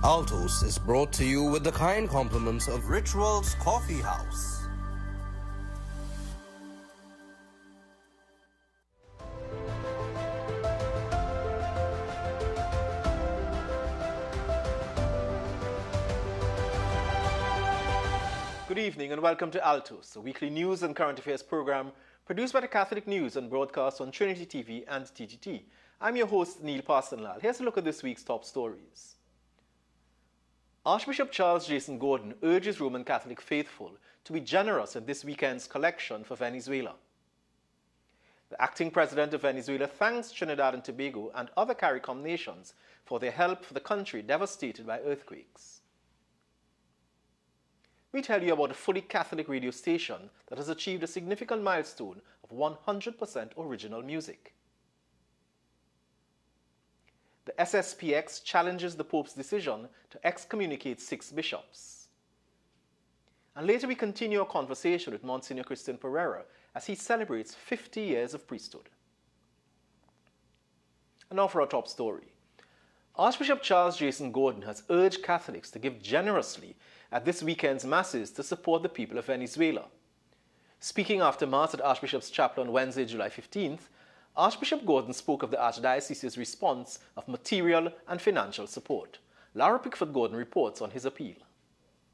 Altos is brought to you with the kind compliments of Rituals Coffee House. Good evening and welcome to Altos, a weekly news and current affairs program produced by the Catholic News and broadcast on Trinity TV and TGT. I'm your host, Neil Parsonlal. Here's a look at this week's top stories. Archbishop Charles Jason Gordon urges Roman Catholic faithful to be generous in this weekend's collection for Venezuela. The acting president of Venezuela thanks Trinidad and Tobago and other CARICOM nations for their help for the country devastated by earthquakes. We tell you about a fully Catholic radio station that has achieved a significant milestone of 100% original music. The SSPX challenges the Pope's decision to excommunicate 6 bishops. And later we continue our conversation with Monsignor Pereira as he celebrates 50 years of priesthood. And now for our top story. Archbishop Charles Jason Gordon has urged Catholics to give generously at this weekend's masses to support the people of Venezuela. Speaking after Mass at Archbishop's Chapel on Wednesday, July 15th, Archbishop Gordon spoke of the Archdiocese's response of material and financial support. Lara Pickford-Gordon reports on his appeal.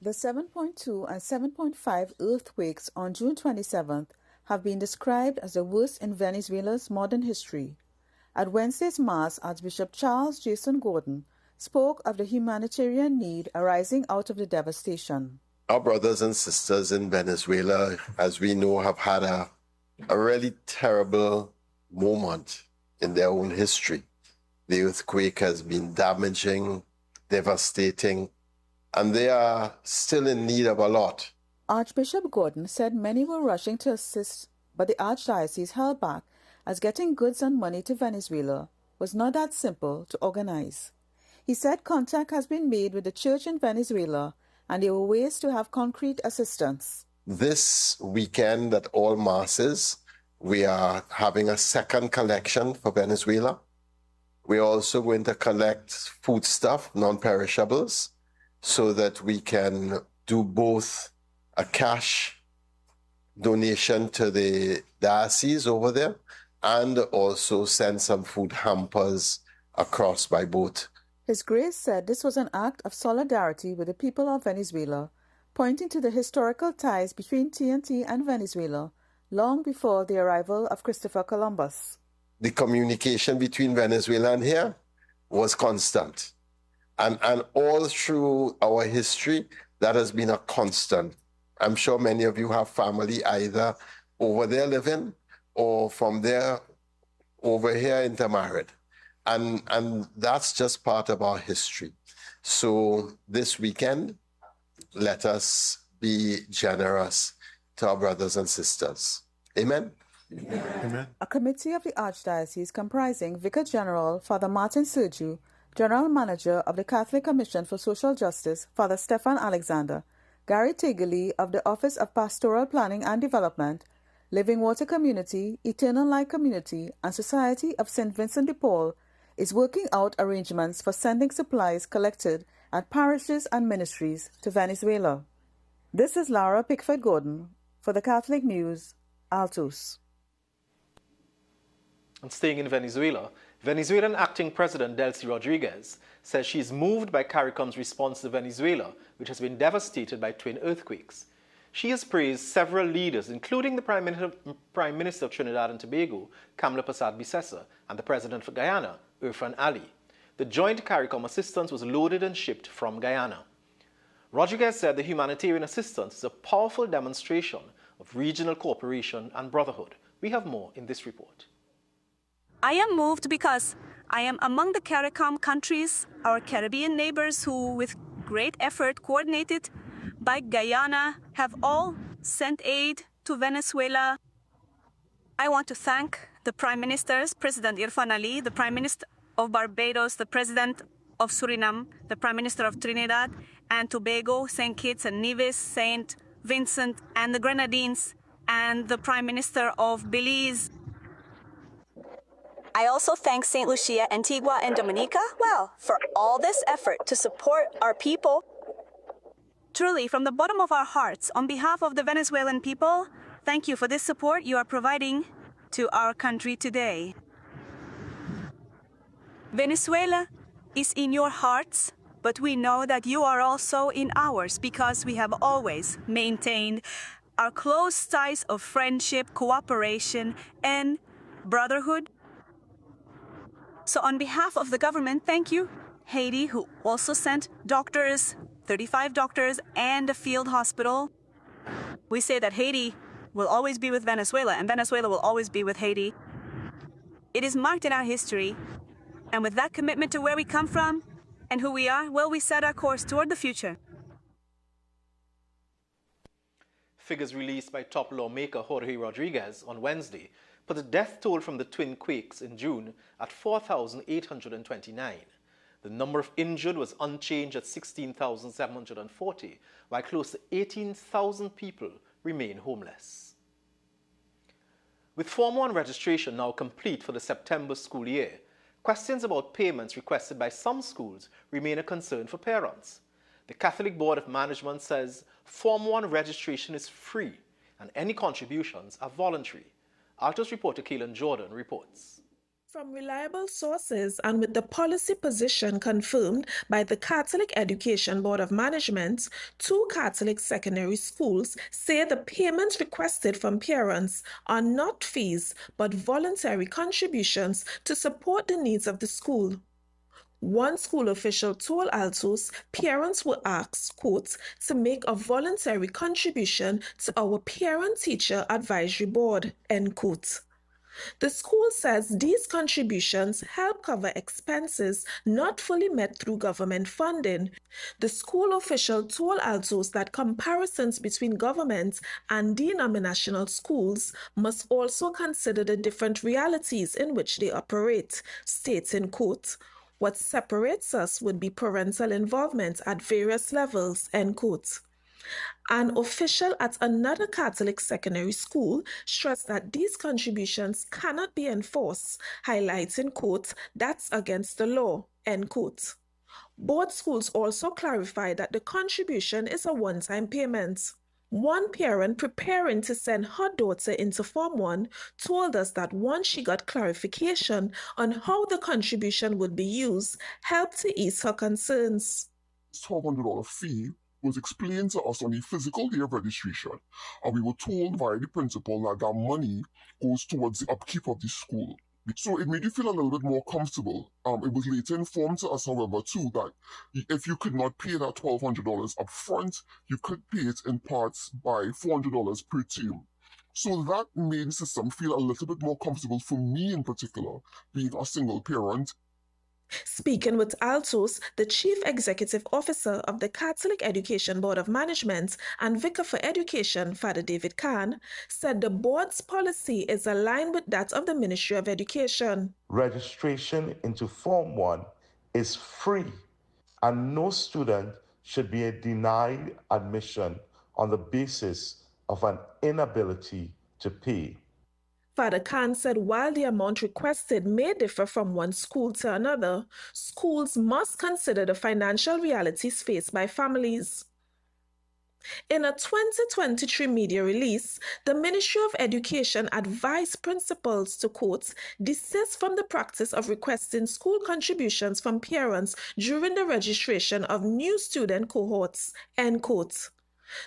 The 7.2 and 7.5 earthquakes on June 27th have been described as the worst in Venezuela's modern history. At Wednesday's Mass, Archbishop Charles Jason Gordon spoke of the humanitarian need arising out of the devastation. Our brothers and sisters in Venezuela, as we know, have had a really terrible moment in their own history. The earthquake has been damaging, devastating, and they are still in need of a lot. Archbishop Gordon said many were rushing to assist, but the Archdiocese held back as getting goods and money to Venezuela was not that simple to organize. He said contact has been made with the church in Venezuela and there were ways to have concrete assistance. This weekend at all masses, we are having a second collection for Venezuela. We're also going to collect foodstuff, non-perishables, so that we can do both a cash donation to the diocese over there and also send some food hampers across by boat. His Grace said this was an act of solidarity with the people of Venezuela, pointing to the historical ties between TNT and Venezuela long before the arrival of Christopher Columbus. The communication between Venezuela and here was constant. And all through our history, that has been a constant. I'm sure many of you have family either over there living or from there over here intermarried. And that's just part of our history. So this weekend, let us be generous to our brothers and sisters. Amen? Amen. A committee of the Archdiocese comprising Vicar General Father Martin Sergiu, General Manager of the Catholic Commission for Social Justice Father Stefan Alexander, Gary Tegerly of the Office of Pastoral Planning and Development, Living Water Community, Eternal Light Community, and Society of St. Vincent de Paul is working out arrangements for sending supplies collected at parishes and ministries to Venezuela. This is Lara Pickford-Gordon for the Catholic News, Altos. And staying in Venezuela, Venezuelan acting President Delcy Rodriguez says she is moved by CARICOM's response to Venezuela, which has been devastated by twin earthquakes. She has praised several leaders, including the Prime Minister of Trinidad and Tobago, Kamla Persad-Bissessar, and the President of Guyana, Irfan Ali. The joint CARICOM assistance was loaded and shipped from Guyana. Rodriguez said the humanitarian assistance is a powerful demonstration of regional cooperation and brotherhood. We have more in this report. I am moved because I am among the CARICOM countries, our Caribbean neighbors who, with great effort coordinated by Guyana, have all sent aid to Venezuela. I want to thank the Prime Ministers, President Irfan Ali, the Prime Minister of Barbados, the President of Suriname, the Prime Minister of Trinidad and Tobago, St. Kitts and Nevis, St. Vincent and the Grenadines, and the Prime Minister of Belize. I also thank St. Lucia, Antigua, and Dominica, for all this effort to support our people. Truly, from the bottom of our hearts, on behalf of the Venezuelan people, thank you for this support you are providing to our country today. Venezuela is in your hearts, but we know that you are also in ours because we have always maintained our close ties of friendship, cooperation, and brotherhood. So on behalf of the government, thank you, Haiti, who also sent doctors, 35 doctors, and a field hospital. We say that Haiti will always be with Venezuela, and Venezuela will always be with Haiti. It is marked in our history, and with that commitment to where we come from and who we are, we set our course toward the future. Figures released by top lawmaker Jorge Rodriguez on Wednesday put the death toll from the twin quakes in June at 4,829. The number of injured was unchanged at 16,740, while close to 18,000 people remain homeless. With Form 1 registration now complete for the September school year, questions about payments requested by some schools remain a concern for parents. The Catholic Board of Management says Form 1 registration is free and any contributions are voluntary. Altos reporter Kaelan Jordan reports. From reliable sources and with the policy position confirmed by the Catholic Education Board of Management, 2 Catholic secondary schools say the payments requested from parents are not fees but voluntary contributions to support the needs of the school. One school official told Altos parents were asked, quote, to make a voluntary contribution to our parent-teacher advisory board, end quote. The school says these contributions help cover expenses not fully met through government funding. The school official told Altos that comparisons between government and denominational schools must also consider the different realities in which they operate, stating, quote, what separates us would be parental involvement at various levels, end quote. An official at another Catholic secondary school stressed that these contributions cannot be enforced, highlighting, quote, that's against the law, end quote. Both schools also clarified that the contribution is a one-time payment. One parent preparing to send her daughter into Form 1 told us that once she got clarification on how the contribution would be used, helped to ease her concerns. $1,200 fee was explained to us on the physical day of registration, and we were told by the principal that that money goes towards the upkeep of the school. So it made you feel a little bit more comfortable. It was later informed to us, however, too, that if you could not pay that $1,200 up front, you could pay it in parts by $400 per term. So that made the system feel a little bit more comfortable for me in particular, being a single parent. Speaking with Altos, the Chief Executive Officer of the Catholic Education Board of Management and Vicar for Education, Father David Khan, said the board's policy is aligned with that of the Ministry of Education. Registration into Form 1 is free, and no student should be denied admission on the basis of an inability to pay. Father Khan said while the amount requested may differ from one school to another, schools must consider the financial realities faced by families. In a 2023 media release, the Ministry of Education advised principals to, quote, desist from the practice of requesting school contributions from parents during the registration of new student cohorts, end quote.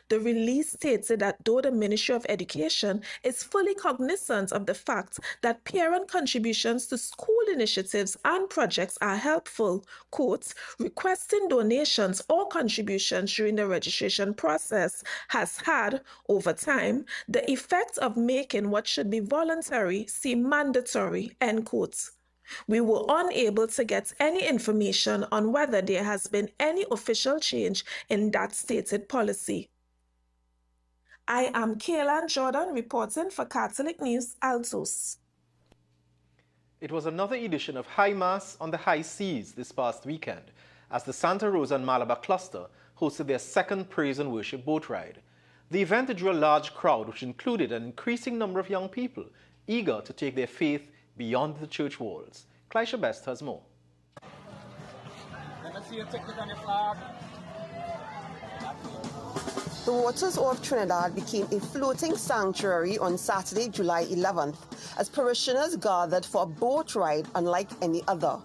The release stated that though the Ministry of Education is fully cognizant of the fact that parent contributions to school initiatives and projects are helpful, quote, requesting donations or contributions during the registration process has had, over time, the effect of making what should be voluntary seem mandatory, end quote. We were unable to get any information on whether there has been any official change in that stated policy. I am Kaelan Jordan reporting for Catholic News, Altos. It was another edition of High Mass on the High Seas this past weekend as the Santa Rosa and Malabar cluster hosted their second praise and worship boat ride. The event drew a large crowd which included an increasing number of young people eager to take their faith beyond the church walls. Clisha Best has more. Let me see your ticket on your flag. The waters of Trinidad became a floating sanctuary on Saturday, July 11th, as parishioners gathered for a boat ride unlike any other.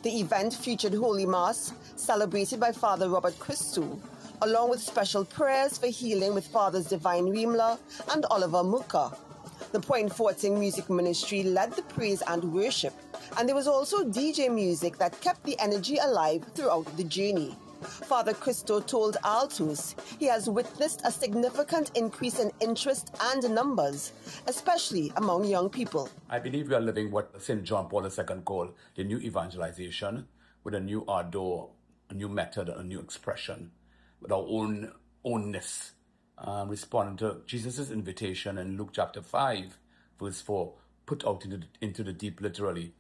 The event featured Holy Mass, celebrated by Father Robert Christou, along with special prayers for healing with Fathers Divine Reemler and Oliver Muka. The Point Forting Music Ministry led the praise and worship, and there was also DJ music that kept the energy alive throughout the journey. Father Christou told Altos he has witnessed a significant increase in interest and numbers, especially among young people. I believe we are living what St. John Paul II called the new evangelization, with a new ardor, a new method, a new expression, with our own ownness, responding to Jesus' invitation in Luke chapter 5, verse 4, put out into the deep, literally.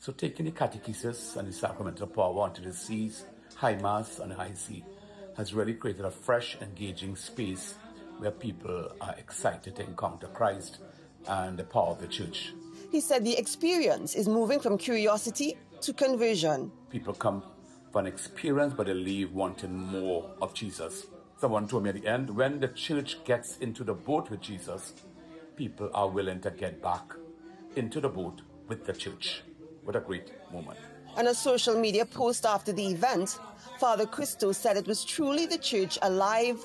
So taking the catechesis and the sacramental power onto the seas, high mass and high sea, has really created a fresh, engaging space where people are excited to encounter Christ and the power of the church. He said the experience is moving from curiosity to conversion. People come for an experience, but they leave wanting more of Jesus. Someone told me at the end, when the church gets into the boat with Jesus, people are willing to get back into the boat with the church. What a great moment. In a social media post after the event, Father Christou said it was truly the church alive,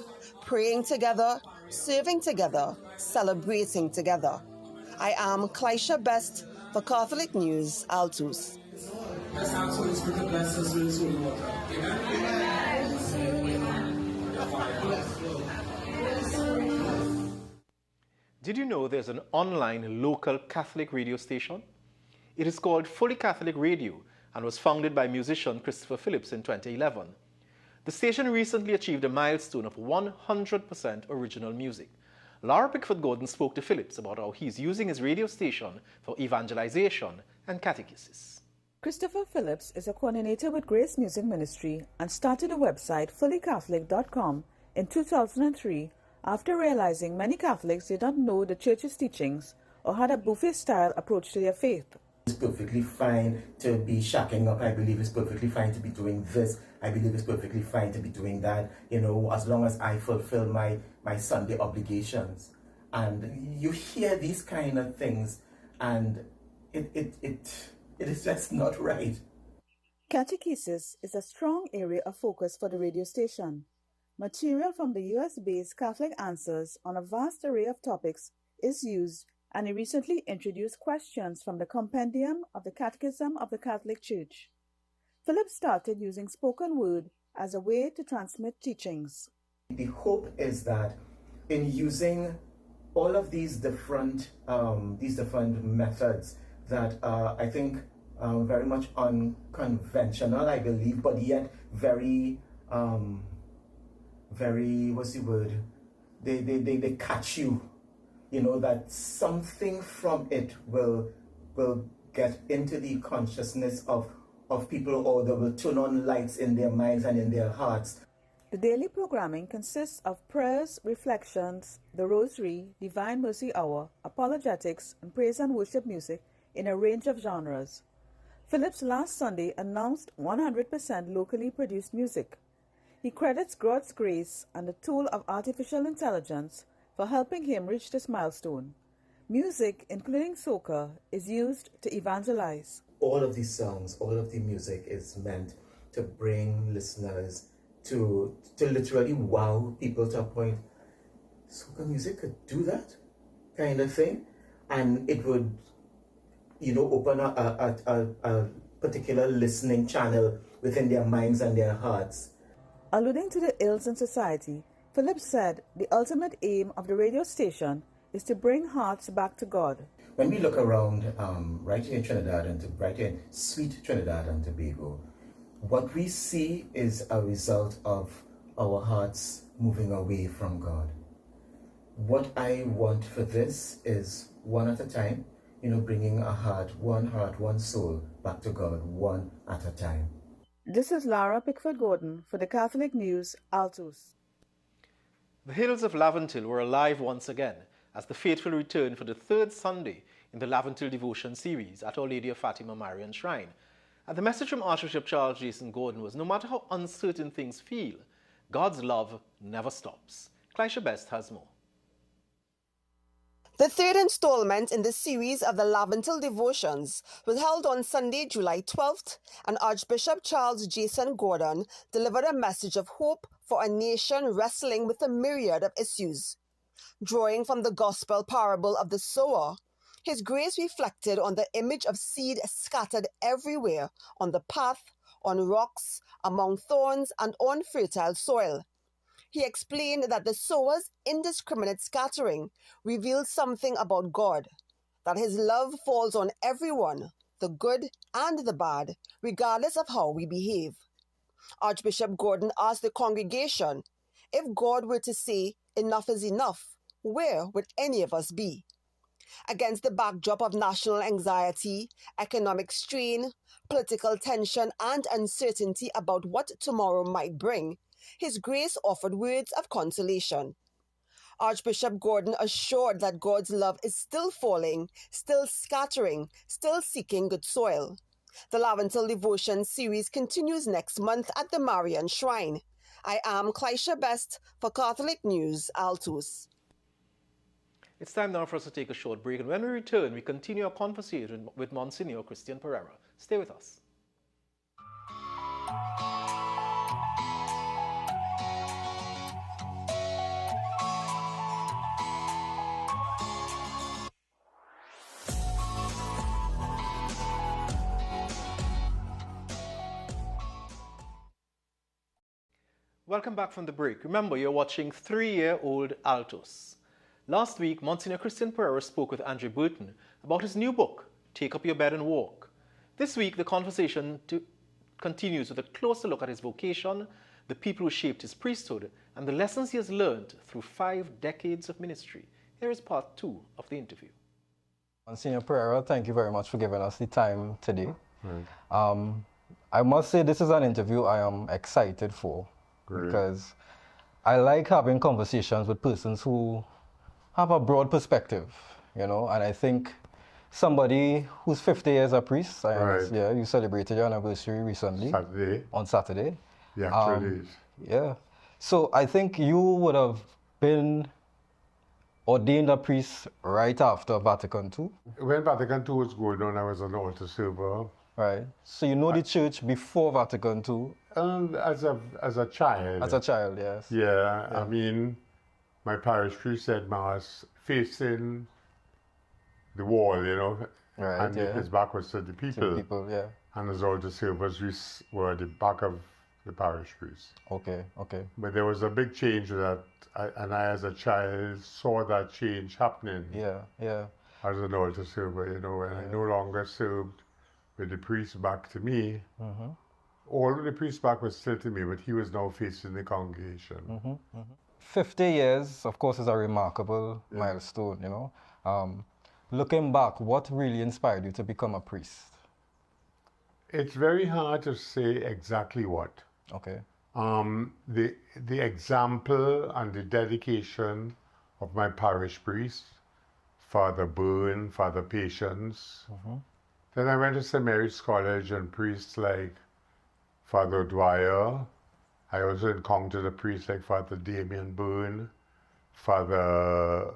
praying together, serving together, celebrating together. I am Clisha Best for Catholic News, Altos. Let's ask Holy Spirit to bless us with His holy water. Amen. Did you know there's an online local Catholic radio station? It is called Fully Catholic Radio and was founded by musician Christopher Phillips in 2011. The station recently achieved a milestone of 100% original music. Laura Pickford-Gordon spoke to Phillips about how he's using his radio station for evangelization and catechesis. Christopher Phillips is a coordinator with Grace Music Ministry and started a website fullycatholic.com in 2003 after realizing many Catholics did not know the church's teachings or had a buffet-style approach to their faith. It's perfectly fine to be shacking up. I believe it's perfectly fine to be doing this. I believe it's perfectly fine to be doing that. You know, as long as I fulfill my Sunday obligations. And you hear these kind of things, and it is just not right. Catechesis is a strong area of focus for the radio station. Material from the US-based Catholic Answers on a vast array of topics is used, and he recently introduced questions from the Compendium of the Catechism of the Catholic Church. Philip started using spoken word as a way to transmit teachings. The hope is that in using all of these different methods that are, I think, very much unconventional, I believe, but yet very, what's the word? They catch you. You know, that something from it will get into the consciousness of people, or they will turn on lights in their minds and in their hearts. The daily programming consists of prayers, reflections, the Rosary, Divine Mercy Hour, apologetics, and praise and worship music in a range of genres. Phillips last Sunday announced 100% locally produced music. He credits God's grace and the tool of artificial intelligence for helping him reach this milestone. Music, including soca, is used to evangelize. All of these songs, all of the music is meant to bring listeners to literally wow people to a point. Soca music could do that kind of thing, and it would, you know, open a particular listening channel within their minds and their hearts. Alluding to the ills in society, Phillips said the ultimate aim of the radio station is to bring hearts back to God. When we look around right here in Trinidad right here in sweet Trinidad and Tobago, what we see is a result of our hearts moving away from God. What I want for this is one at a time, you know, bringing heart, one soul back to God, one at a time. This is Laura Pickford-Gordon for the Catholic News, Altos. The hills of Laventille were alive once again as the faithful returned for the third Sunday in the Laventille Devotion series at Our Lady of Fatima Marian Shrine. And the message from Archbishop Charles Jason Gordon was, no matter how uncertain things feel, God's love never stops. Clisha Best has more. The third installment in the series of the Laventille Devotions was held on Sunday, July 12th, and Archbishop Charles Jason Gordon delivered a message of hope for a nation wrestling with a myriad of issues. Drawing from the gospel parable of the sower, his grace reflected on the image of seed scattered everywhere on the path, on rocks, among thorns, and on fertile soil. He explained that the sower's indiscriminate scattering reveals something about God, that his love falls on everyone, the good and the bad, regardless of how we behave. Archbishop Gordon asked the congregation, if God were to say, enough is enough, where would any of us be? Against the backdrop of national anxiety, economic strain, political tension, and uncertainty about what tomorrow might bring, His Grace offered words of consolation. Archbishop Gordon assured that God's love is still falling, still scattering, still seeking good soil. The Laventille Devotion series continues next month at the Marian Shrine. I am Clisha Best for Catholic News, Altos. It's time now for us to take a short break, and when we return, we continue our conversation with Monsignor Pereira. Stay with us. Welcome back from the break. Remember, you're watching 3-year-old Altos. Last week, Monsignor Pereira spoke with Andre Burton about his new book, Take Up Your Bed and Walk. This week, the conversation continues with a closer look at his vocation, the people who shaped his priesthood, and the lessons he has learned through 5 decades of ministry. Here is part 2 of the interview. Monsignor Pereira, thank you very much for giving us the time today. I must say this is an interview I am excited for. Great. Because I like having conversations with persons who have a broad perspective, you know, and I think somebody who's 50 years a priest, yeah, you celebrated your anniversary recently. On Saturday. Yeah, actually. Yeah. So I think you would have been ordained a priest right after Vatican II. When Vatican II was going on, I was an altar server. Right. So you know the church before Vatican II? As a child. As a child, yes. Yeah. I mean, my parish priest said Mass facing the wall, you know, and his back was to the people. To the people, yeah. And as altar servers, we were at the back of the parish priest. Okay, okay. But there was a big change that, I as a child saw that change happening. Yeah, yeah. As an altar server, you know, and I no longer served with the priest back to me. Although the priest back was still to me, but he was now facing the congregation. 50 years, of course, is a remarkable milestone, you know. Looking back, what really inspired you to become a priest? It's very hard to say exactly what. Okay. The example and the dedication of my parish priest, Father Byrne, Father Patience. Then I went to St. Mary's College and priests like Father Dwyer. I also encountered a priest like Father Damien Byrne, Father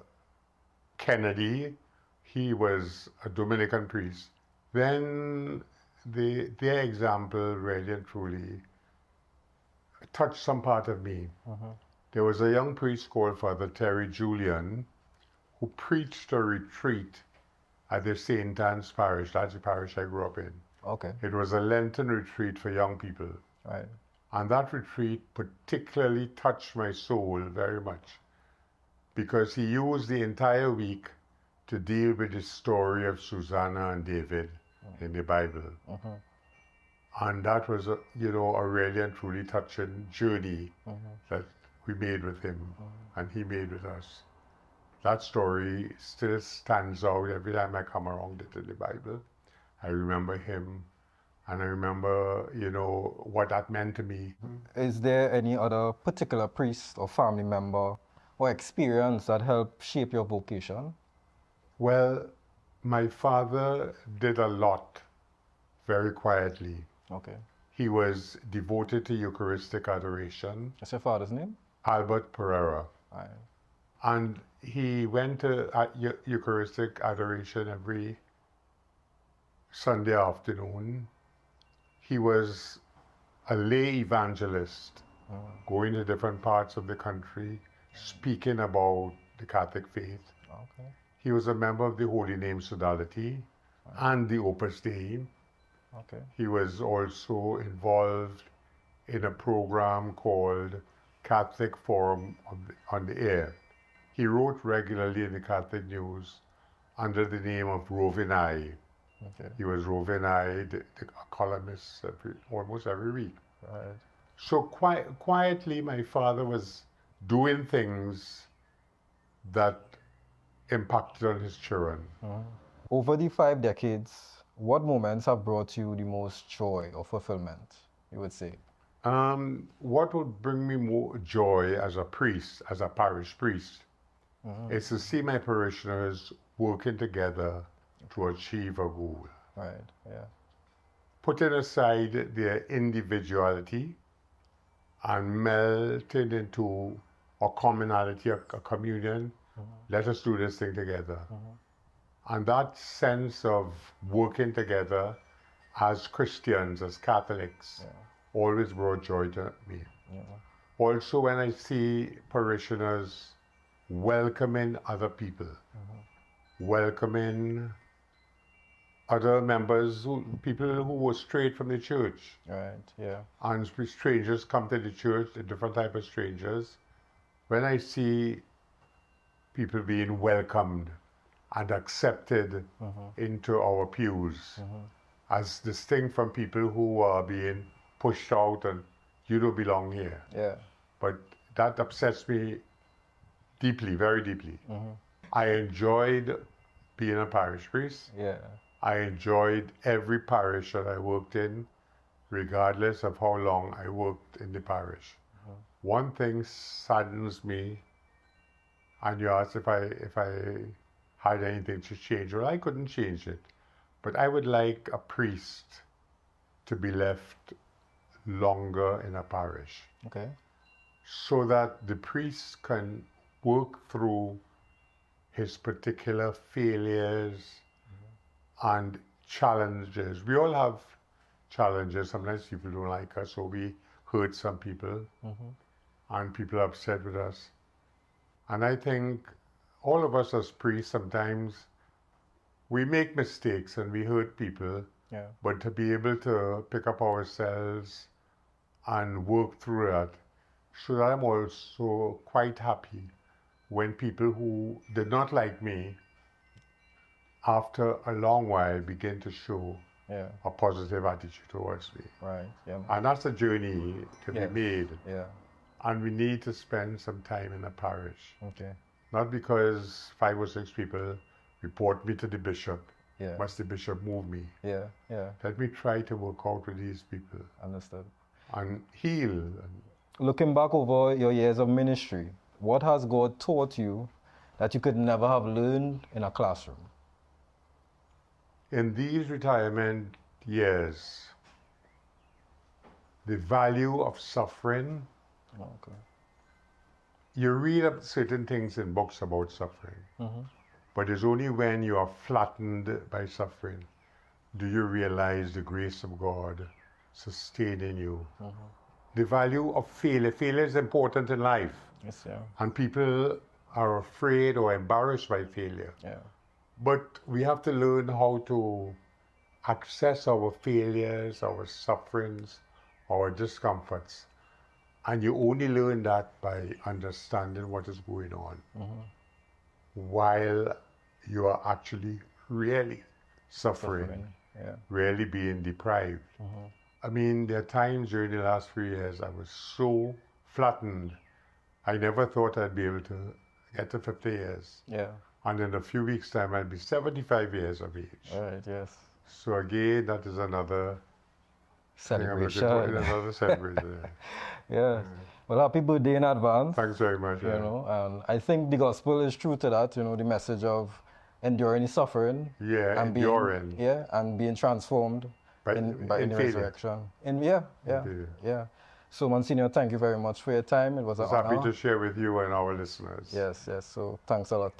Kennedy. He was a Dominican priest. Then their example really and truly touched some part of me. There was a young priest called Father Terry Julian who preached a retreat at the St. Anne's Parish. That's the parish I grew up in. Okay. It was a Lenten retreat for young people. Right. And that retreat particularly touched my soul very much because he used the entire week to deal with the story of Susanna and David in the Bible. And that was, a really and truly touching journey that we made with him and he made with us. That story still stands out every time I come around it in the Bible. I remember him and I remember, what that meant to me. Is there any other particular priest or family member or experience that helped shape your vocation? Well, My father did a lot very quietly. Okay. He was devoted to Eucharistic adoration. What's your father's name? Albert Pereira. Right. And he went to Eucharistic adoration every Sunday afternoon. He was a lay evangelist, going to different parts of the country, speaking about the Catholic faith. Okay. He was a member of the Holy Name Sodality and the Opus Dei. Okay. He was also involved in a program called Catholic Forum on the Air. He wrote regularly in the Catholic News under the name of Roving Eye. Okay. He was Roving Eye, the columnist almost every week. Right. So quietly, my father was doing things that impacted on his children. Over the 5 decades, what moments have brought you the most joy or fulfillment, you would say? What would bring me more joy as a priest, as a parish priest, is to see my parishioners working together to achieve a goal. Right, yeah. Putting aside their individuality and melting into a commonality, a communion. Let us do this thing together. And that sense of working together as Christians, as Catholics, always brought joy to me. Also, when I see parishioners welcoming other people, welcoming other members, people who were straight from the church. Right, yeah. And strangers come to the church, different type of strangers. When I see people being welcomed and accepted into our pews, as distinct from people who are being pushed out and you don't belong here. Yeah. But that upsets me deeply, very deeply. I enjoyed being a parish priest. Yeah. I enjoyed every parish that I worked in, regardless of how long I worked in the parish. One thing saddens me, and you asked if I had anything to change. Well, I couldn't change it, but I would like a priest to be left longer in a parish. Okay. So that the priest can work through his particular failures and challenges. We all have challenges. Sometimes people don't like us, or we hurt some people, and people are upset with us. And I think all of us as priests, sometimes we make mistakes and we hurt people, but to be able to pick up ourselves and work through that, so that I'm also quite happy when people who did not like me, after a long while, begin to show a positive attitude towards me. Right. Yeah. And that's a journey to be made. Yeah. And we need to spend some time in a parish. Okay. Not because 5 or 6 people report me to the bishop, Yeah. must the bishop move me. Yeah. Yeah. Let me try to work out with these people. Understood. And heal. Looking back over your years of ministry, what has God taught you that you could never have learned in a classroom? In these retirement years, the value of suffering. Okay. You read up certain things in books about suffering, but it's only when you are flattened by suffering do you realize the grace of God sustaining you. The value of failure. Failure is important in life. Yes, yeah. And people are afraid or embarrassed by failure. Yeah. But we have to learn how to access our failures, our sufferings, our discomforts. And you only learn that by understanding what is going on while you are actually really suffering. Really being deprived. I mean, there are times during the last 3 years I was so flattened. I never thought I'd be able to get to 50 years. Yeah. And in a few weeks' time, I'll be 75 years of age. Right, yes. So again, that is another celebration. Another celebration. Yes. Well, happy birthday in advance. Thanks very much. You know, and I think the gospel is true to that. You know, the message of enduring his suffering. Yeah, and enduring. And being transformed in the resurrection. Yeah. So, Monsignor, thank you very much for your time. It was an honor. Happy to share with you and our listeners. Yes. So, thanks a lot.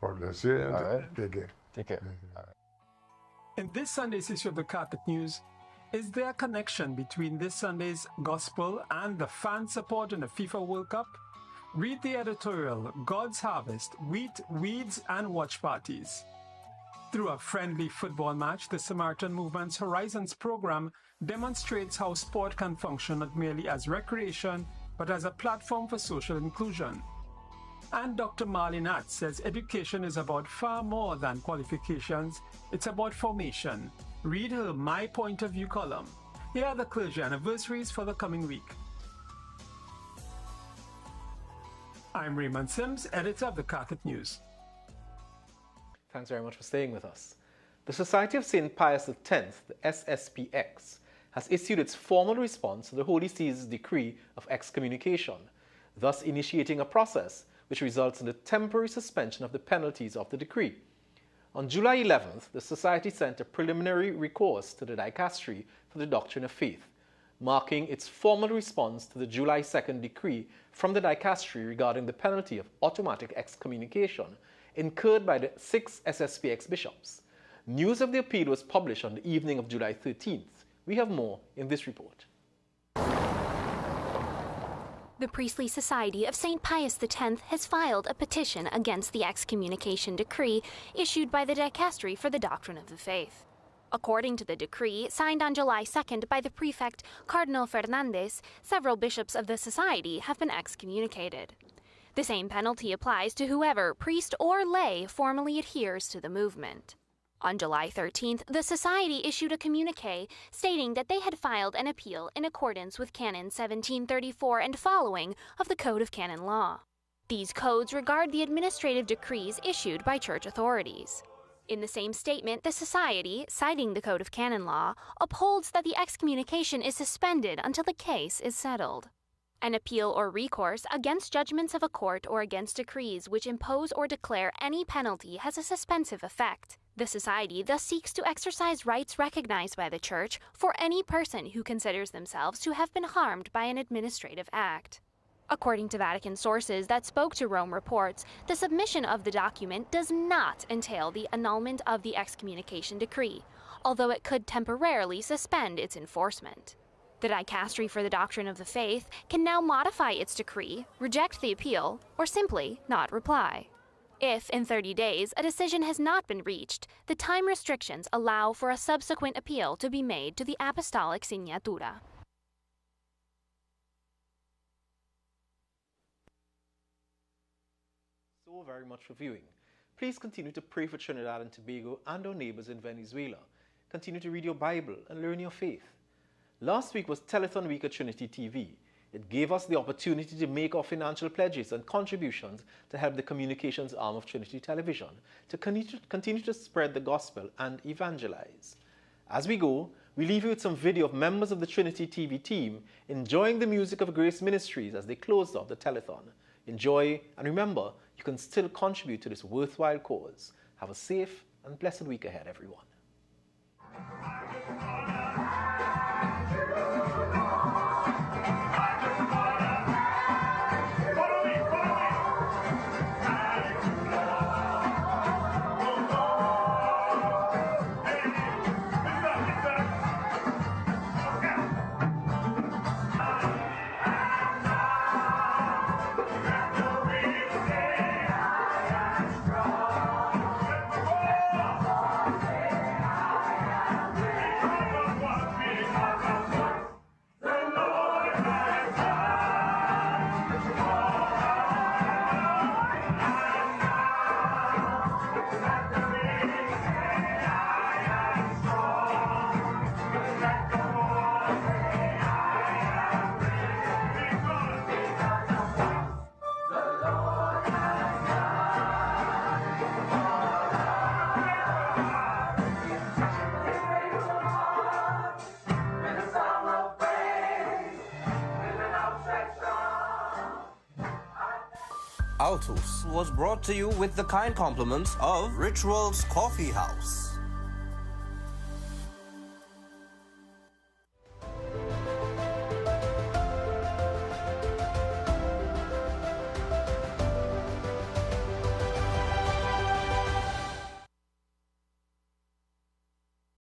God bless you. All right. Take care. Take care. All right. In this Sunday's issue of the Catholic News, is there a connection between this Sunday's gospel and the fan support in the FIFA World Cup? Read the editorial, God's Harvest, Wheat, Weeds and Watch Parties. Through a friendly football match, the Samaritan Movement's Horizons program demonstrates how sport can function not merely as recreation, but as a platform for social inclusion. And Dr. Marlene says education is about far more than qualifications, it's about formation. Read her My Point of View column. Here are the clergy anniversaries for the coming week. I'm Raymond Sims, editor of the Catholic News. Thanks very much for staying with us. The Society of St. Pius X, the SSPX, has issued its formal response to the Holy See's decree of excommunication, thus initiating a process which results in the temporary suspension of the penalties of the decree. On July 11th, the Society sent a preliminary recourse to the Dicastery for the Doctrine of Faith, marking its formal response to the July 2nd decree from the Dicastery regarding the penalty of automatic excommunication incurred by the 6 SSPX bishops. News of the appeal was published on the evening of July 13th. We have more in this report. The Priestly Society of St. Pius X has filed a petition against the excommunication decree issued by the Dicastery for the Doctrine of the Faith. According to the decree, signed on July 2nd by the prefect Cardinal Fernandez, several bishops of the Society have been excommunicated. The same penalty applies to whoever, priest or lay, formally adheres to the movement. On July 13th, the Society issued a communiqué stating that they had filed an appeal in accordance with Canon 1734 and following of the Code of Canon Law. These codes regard the administrative decrees issued by church authorities. In the same statement, the Society, citing the Code of Canon Law, upholds that the excommunication is suspended until the case is settled. An appeal or recourse against judgments of a court or against decrees which impose or declare any penalty has a suspensive effect. The Society thus seeks to exercise rights recognized by the Church for any person who considers themselves to have been harmed by an administrative act. According to Vatican sources that spoke to Rome Reports, the submission of the document does not entail the annulment of the excommunication decree, although it could temporarily suspend its enforcement. The Dicastery for the Doctrine of the Faith can now modify its decree, reject the appeal, or simply not reply. If, in 30 days, a decision has not been reached, the time restrictions allow for a subsequent appeal to be made to the Apostolic Signatura. So very much for viewing. Please continue to pray for Trinidad and Tobago and our neighbors in Venezuela. Continue to read your Bible and learn your faith. Last week was Telethon Week at Trinity TV. It gave us the opportunity to make our financial pledges and contributions to help the communications arm of Trinity Television to continue to spread the gospel and evangelize. As we go, we leave you with some video of members of the Trinity TV team enjoying the music of Grace Ministries as they closed off the telethon. Enjoy, and remember, you can still contribute to this worthwhile cause. Have a safe and blessed week ahead, everyone. Altos was brought to you with the kind compliments of Rituals Coffee House.